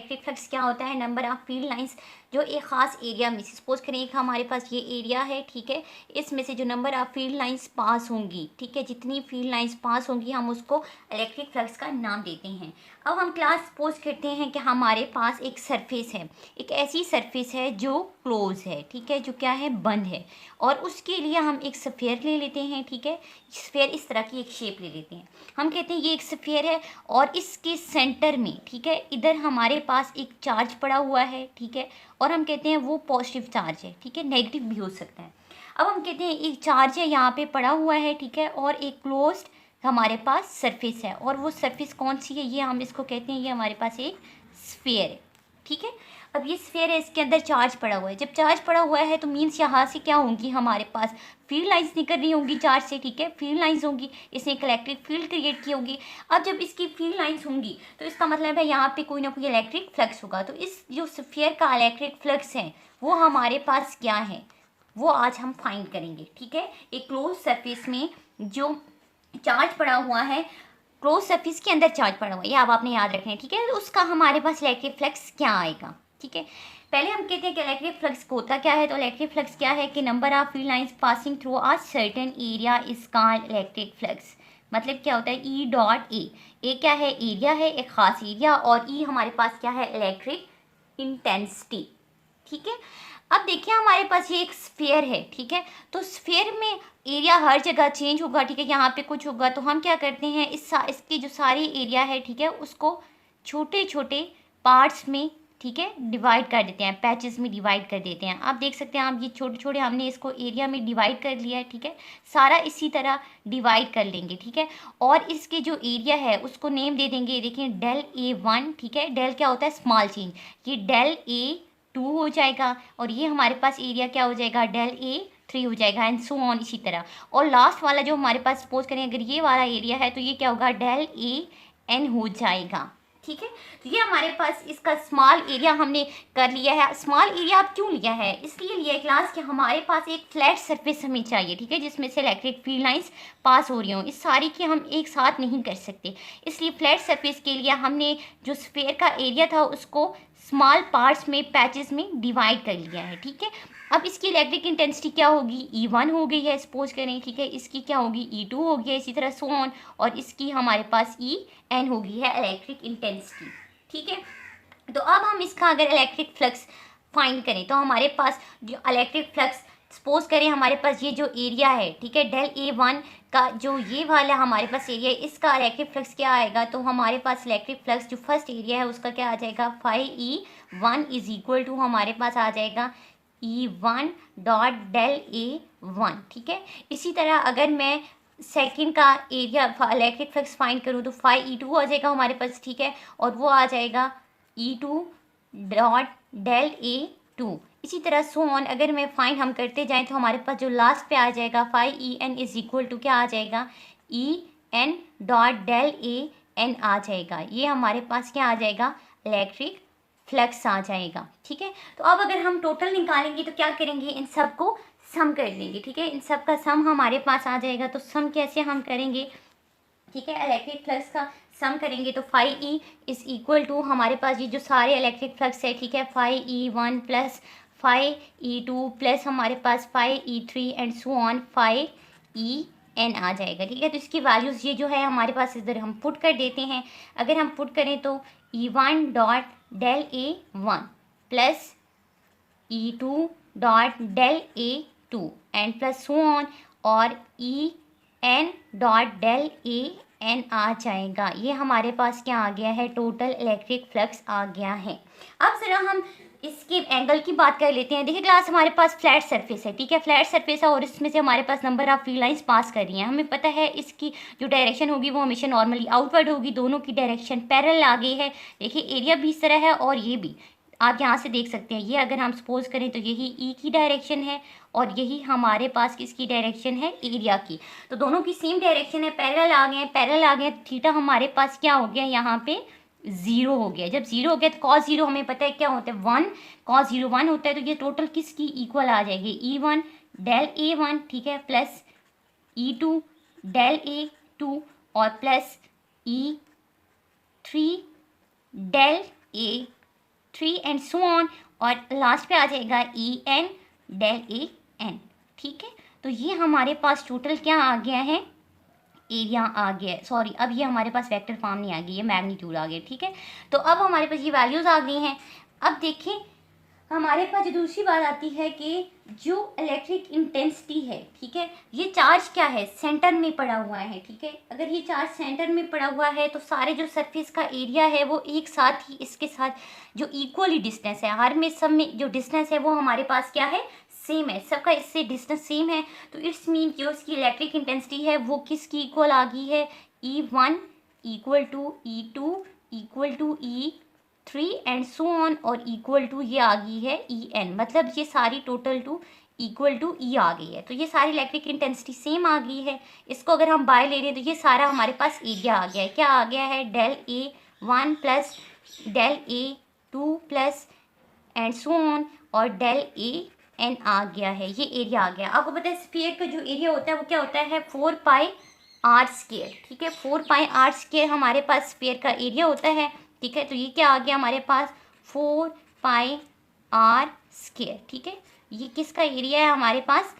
Electric flux क्या होता है, नंबर ऑफ फील्ड लाइंस जो एक ख़ास एरिया में, सपोज करें एक हमारे पास ये एरिया है, ठीक है, इसमें से जो number of field lines pass होंगी, ठीक है, जितनी फील्ड लाइंस पास होंगी हम उसको इलेक्ट्रिक फ्लक्स का नाम देते हैं। अब हम क्लास सपोज करते हैं कि हमारे पास एक सरफेस है, एक ऐसी सरफेस है जो क्लोज है, ठीक है, जो क्या है, बंद है, और उसके लिए हम एक स्फीयर ले लेते हैं, ठीक है, स्फीयर इस तरह की एक शेप ले लेते हैं। हम कहते हैं ये एक स्फीयर है और इसके सेंटर में, ठीक है, इधर हमारे पास एक चार्ज पड़ा हुआ है, ठीक है, और हम कहते हैं वो पॉजिटिव चार्ज है, ठीक है, नेगेटिव भी हो सकता है। अब हम कहते हैं एक चार्ज है यहाँ पे पड़ा हुआ है, ठीक है, और एक क्लोज्ड हमारे पास सरफेस है, और वो सरफेस कौन सी है, ये हम इसको कहते हैं ये हमारे पास एक स्फीयर है, ठीक है। अब ये स्फीयर है, इसके अंदर चार्ज पड़ा हुआ है, जब चार्ज पड़ा हुआ है तो मीन्स यहाँ से क्या होंगी, हमारे पास फील्ड लाइंस निकल रही होंगी चार्ज से, ठीक है, फील्ड लाइंस होंगी, इसने एक इलेक्ट्रिक फील्ड क्रिएट की होगी। अब जब इसकी फील्ड लाइंस होंगी तो इसका मतलब है यहाँ पे कोई ना कोई इलेक्ट्रिक फ्लक्स होगा। तो इस जो स्फीयर का इलेक्ट्रिक फ्लक्स है वो हमारे पास क्या है, वो आज हम फाइंड करेंगे, ठीक है। एक क्लोज सरफेस में जो चार्ज पड़ा हुआ है, क्लोज सरफेस के अंदर चार्ज पड़ा हुआ है, ये अब आपने याद रखना है, ठीक है, तो उसका हमारे पास इलेक्ट्रिक फ्लक्स क्या आएगा, ठीक है। पहले हम कहते हैं कि इलेक्ट्रिक फ्लक्स होता क्या है, तो इलेक्ट्रिक फ्लक्स क्या है कि number of field lines passing through a certain area is called electric flux. मतलब क्या होता है, ई डॉट ए क्या है, एरिया है, एक खास एरिया, और ई हमारे पास क्या है, इलेक्ट्रिक इंटेंसिटी, ठीक है। अब देखिए हमारे पास ये एक स्फीयर है, ठीक है, तो स्फीयर में एरिया हर जगह चेंज होगा, ठीक है, यहाँ पे कुछ होगा, तो हम क्या करते हैं इसकी जो सारी एरिया है, ठीक है, उसको छोटे छोटे पार्ट्स में, ठीक है, डिवाइड कर देते हैं, पैचेस में डिवाइड कर देते हैं। आप देख सकते हैं, आप ये छोटे छोटे हमने इसको एरिया में डिवाइड कर लिया है, ठीक है, सारा इसी तरह डिवाइड कर लेंगे, ठीक है, और इसके जो एरिया है उसको नेम दे देंगे, देखिए डेल A1, ठीक है, डेल क्या होता है, स्मॉल चेंज, ये डेल A2 हो जाएगा, और ये हमारे पास एरिया क्या हो जाएगा, डेल A3 हो जाएगा, एंड सो ऑन इसी तरह। और लास्ट वाला जो हमारे पास सपोज करें अगर ये वाला एरिया है तो ये क्या होगा, डेल AN हो जाएगा, ठीक है। तो ये हमारे पास इसका स्मॉल एरिया हमने कर लिया है। स्मॉल एरिया आप क्यों लिया है, इसलिए लिया है क्लास कि हमारे पास एक फ्लैट सरफेस हमें चाहिए, ठीक है, जिसमें से इलेक्ट्रिक फील्ड लाइंस पास हो रही हों, इस सारी की हम एक साथ नहीं कर सकते, इसलिए फ्लैट सरफेस के लिए हमने जो स्फीयर का एरिया था उसको स्मॉल पार्ट्स में, पैचेस में डिवाइड कर लिया है, ठीक है। अब इसकी इलेक्ट्रिक इंटेंसिटी क्या होगी, E1 हो गई है सपोज करें, ठीक है, इसकी क्या होगी, E2 हो गया, इसी तरह सो ऑन, और इसकी हमारे पास EN हो गई है इलेक्ट्रिक इंटेंसिटी, ठीक है। तो अब हम इसका अगर इलेक्ट्रिक फ्लक्स फाइंड करें तो हमारे पास जो इलेक्ट्रिक फ्लक्स सपोज करें हमारे पास ये जो एरिया है, ठीक है, डेल A1 का जो ये वाला हमारे पास एरिया है, इसका इलेक्ट्रिक फ्लक्स क्या आएगा, तो हमारे पास इलेक्ट्रिक फ्लक्स जो फर्स्ट एरिया है उसका क्या आ जाएगा, φE1 इज इक्वल टू हमारे पास आ जाएगा E1 डॉट डेल A1, ठीक है। इसी तरह अगर मैं सेकंड का एरिया इलेक्ट्रिक फ्लक्स फाइंड करूँ तो φE2 आ जाएगा हमारे पास, ठीक है, और वो आ जाएगा E2 डॉट डेल A2, इसी तरह सो ऑन। अगर मैं फाइंड हम करते जाएं तो हमारे पास जो लास्ट पे आ जाएगा φEN इज इक्वल टू क्या आ जाएगा, EN डॉट डेल AN आ जाएगा, ये हमारे पास क्या आ जाएगा, इलेक्ट्रिक फ्लक्स आ जाएगा, ठीक है। तो अब अगर हम टोटल निकालेंगे तो क्या करेंगे, इन सब को सम कर लेंगे, ठीक है, इन सब का सम हमारे पास आ जाएगा। तो सम कैसे हम करेंगे, ठीक है, इलेक्ट्रिक फ्लक्स का सम करेंगे तो φE इज इक्वल टू हमारे पास ये जो सारे इलेक्ट्रिक फ्लक्स है, ठीक है, φE1 प्लस φE2 प्लस हमारे पास φE3 and so on φEN आ जाएगा, ठीक है। तो इसकी वैल्यूज़ ये जो है हमारे पास इधर हम पुट कर देते हैं। अगर हम पुट करें तो E1 dot del A1 plus E2 dot del A2 and plus so on, और EN डॉट डेल AN आ जाएगा, ये हमारे पास क्या आ गया है, टोटल इलेक्ट्रिक फ्लक्स आ गया है। अब ज़रा हम इसके एंगल की बात कर लेते हैं। देखिए क्लास हमारे पास फ्लैट सरफेस है, ठीक है, फ्लैट सरफेस है, और इसमें से हमारे पास number of field lines pass कर रही हैं। हमें पता है इसकी जो डायरेक्शन होगी वो हमेशा नॉर्मली आउटवर्ड होगी, दोनों की डायरेक्शन पैरेलल आ गई है। देखिए एरिया भी इस तरह है और ये भी आप यहाँ से देख सकते हैं, ये अगर हम सपोज करें तो यही E की डायरेक्शन है और यही हमारे पास किसकी डायरेक्शन है, एरिया की। तो दोनों की सेम डायरेक्शन है, पैरेलल आ गए, पैरेलल आ गए, थीटा हमारे पास क्या हो गया, यहाँ पे 0 हो गया। जब 0 हो गया तो cos 0 हमें पता है क्या होता है, 1, cos 0 1 होता है। तो ये टोटल किसकी इक्वल आ जाएगी, E1 डेल A1, ठीक है, प्लस E2 डेल A2 और plus E3 del A 3 and so on, और लास्ट पे आ जाएगा En del En, ठीक है। तो ये हमारे पास टोटल क्या आ गया है, एरिया आ गया है। सॉरी, अब ये हमारे पास वेक्टर फॉर्म नहीं आ गई, ये मैग्नीट्यूड आ गया, ठीक है। तो अब हमारे पास ये वैल्यूज़ आ गई हैं। अब देखें हमारे पास जो दूसरी बात आती है कि जो इलेक्ट्रिक इंटेंसिटी है, ठीक है, ये चार्ज क्या है, सेंटर में पड़ा हुआ है, ठीक है। अगर ये चार्ज सेंटर में पड़ा हुआ है तो सारे जो सरफेस का एरिया है वो एक साथ ही इसके साथ जो इक्वली डिस्टेंस है, हर में सब में जो डिस्टेंस है वो हमारे पास क्या है, सेम है, सबका इससे डिस्टेंस सेम है। तो इट्स मीन जो इसकी इलेक्ट्रिक इंटेंसिटी है वो किसकी इक्वल आ गई है, E1 equal to E2 equal to E3 and so on, और इक्वल टू ये आ गई है En, मतलब ये सारी total to equal to E आ गई है। तो ये सारी इलेक्ट्रिक इंटेंसिटी सेम आ गई है। इसको अगर हम बाय ले रहे हैं तो ये सारा हमारे पास एरिया आ गया है। क्या आ गया है, del A1 plus del A2 plus and so on, और del AN आ गया है, ये एरिया आ गया। आपको पता है स्फीयर का जो एरिया होता है वो क्या होता है, 4πr², ठीक है। 4πr² हमारे पास स्फीयर का एरिया होता है, ठीक है। तो ये क्या आ गया हमारे पास, 4πr², ठीक है। ये किसका एरिया है हमारे पास,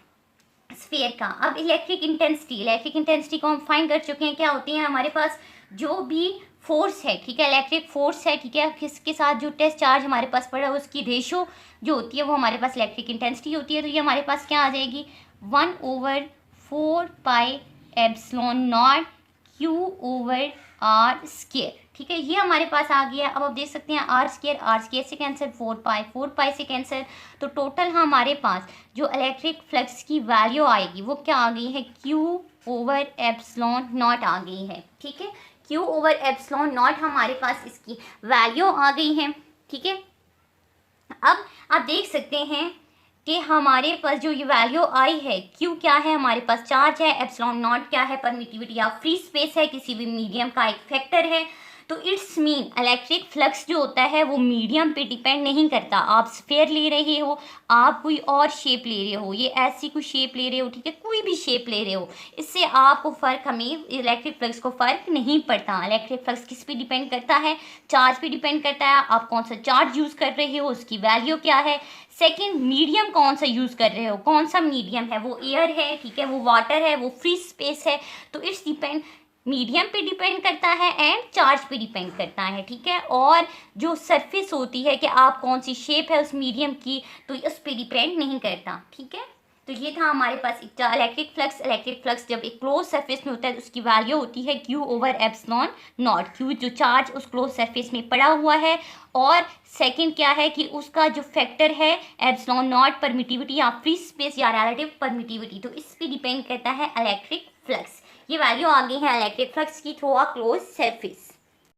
स्फीयर का। अब इलेक्ट्रिक इंटेंसिटी को हम फाइंड कर चुके हैं, क्या होती है हमारे पास, जो भी फोर्स है, ठीक है, इलेक्ट्रिक फोर्स है, ठीक है, किसके साथ जो टेस्ट चार्ज हमारे पास पड़ा है उसकी रेशो जो होती है वो हमारे पास इलेक्ट्रिक इंटेंसिटी होती है। तो ये हमारे पास क्या आ जाएगी, 1/4πε0 Q/r², ठीक है। ये हमारे पास आ गया। अब आप देख सकते हैं r² से कैंसिल, 4π से कैंसिल, तो टोटल हमारे पास जो इलेक्ट्रिक फ्लक्स की वैल्यू आएगी वो क्या आ गई है, Q/ε0 आ गई है, ठीक है। Q/ε0 हमारे पास इसकी वैल्यू आ गई है, ठीक है। अब आप देख सकते हैं कि हमारे पास जो ये वैल्यू आई है, Q क्या है, हमारे पास चार्ज है, ε0 क्या है, परमिटिविटी या फ्री स्पेस है, किसी भी मीडियम का एक फैक्टर है। तो इट्स मीन इलेक्ट्रिक फ्लक्स जो होता है वो मीडियम पे डिपेंड नहीं करता। आप स्फीयर ले रहे हो, आप कोई और शेप ले रहे हो, ये ऐसी कोई शेप ले रहे हो, ठीक है, कोई भी शेप ले रहे हो, इससे आपको फ़र्क, हमें इलेक्ट्रिक फ्लक्स को फ़र्क नहीं पड़ता। इलेक्ट्रिक फ्लक्स किस पे डिपेंड करता है, चार्ज पे डिपेंड करता है। आप कौन सा चार्ज यूज़ कर रहे हो, उसकी वैल्यू क्या है। सेकेंड, मीडियम कौन सा यूज़ कर रहे हो, कौन सा मीडियम है, वो एयर है, ठीक है, वो वाटर है, वो फ्री स्पेस है। तो इट्स डिपेंड, मीडियम पे डिपेंड करता है एंड चार्ज पे डिपेंड करता है, ठीक है। और जो सरफेस होती है कि आप कौन सी शेप है उस मीडियम की, तो उस पर डिपेंड नहीं करता, ठीक है। तो ये था हमारे पास इलेक्ट्रिक फ्लक्स जब एक क्लोज सरफेस में होता है तो उसकी वैल्यू होती है Q/ε0। Q जो चार्ज उस क्लोज सरफेस में पड़ा हुआ है, और सेकंड क्या है कि उसका जो फैक्टर है ε0, परमिटिविटी या फ्री स्पेस या रिलेटिव परमिटिविटी, तो इस पर डिपेंड करता है इलेक्ट्रिक फ्लक्स। ये वैल्यू आ गई है इलेक्ट्रिक फ्लक्स की थ्रू अ क्लोज सरफेस।